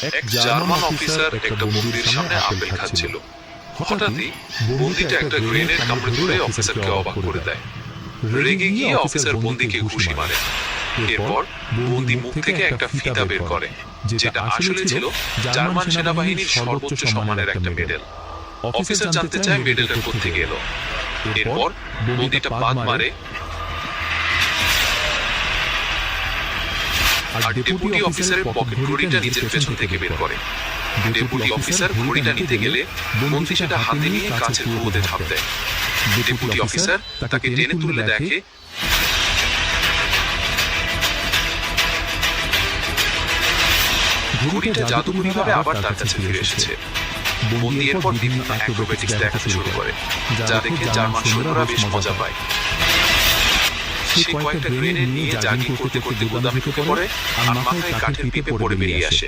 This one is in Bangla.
এক জার্মান অফিসার একটা বন্দীর সামনে আপেল খাচ্ছিল। হঠাৎই বন্দীটা একটা গ্রেনেড কামড়ে ধরে অফিসারকে অবাক করে দেয়। রেগে গিয়ে অফিসার বন্দীকে ঘুষি মারে। এরপর বন্দী মুখ থেকে একটা ফিতা বের করে, যেটা আসলে ছিল জার্মান সেনাবাহিনীর সর্বোচ্চ সম্মানের একটা মেডেল। অফিসার জানতে চায় মেডেলটা কোত্থেকে এলো। এরপর বন্দীটা বাদ মারে আর ডেপুটি অফিসারের পকেট ঘড়িটা নিজের পেছন থেকে বের করে। ডেপুটি অফিসার ঘড়িটা নিতে গেলে বন্দী সেটা হাতে নিয়ে কাছের কুয়োতে ঝাঁপ দেয়। ডেপুটি অফিসার তাকে টেনে তুলে দেখে ঘড়িটা জাদুকরীভাবে আবার তার কাছে ফিরে এসেছে। বন্দী এরপর বিভিন্ন অ্যাক্রোবেটিক্স দেখাতে শুরু করে, যা দেখে জার্মান সৈন্যরা বেশ মজা পায়। সে কয়েকটা গ্রেনেড নিয়ে জাগিং করতে করতে গোদামে ঢুকে পড়ে আর মাথায় কাঠের পিপে পড়ে বেরিয়ে আসে।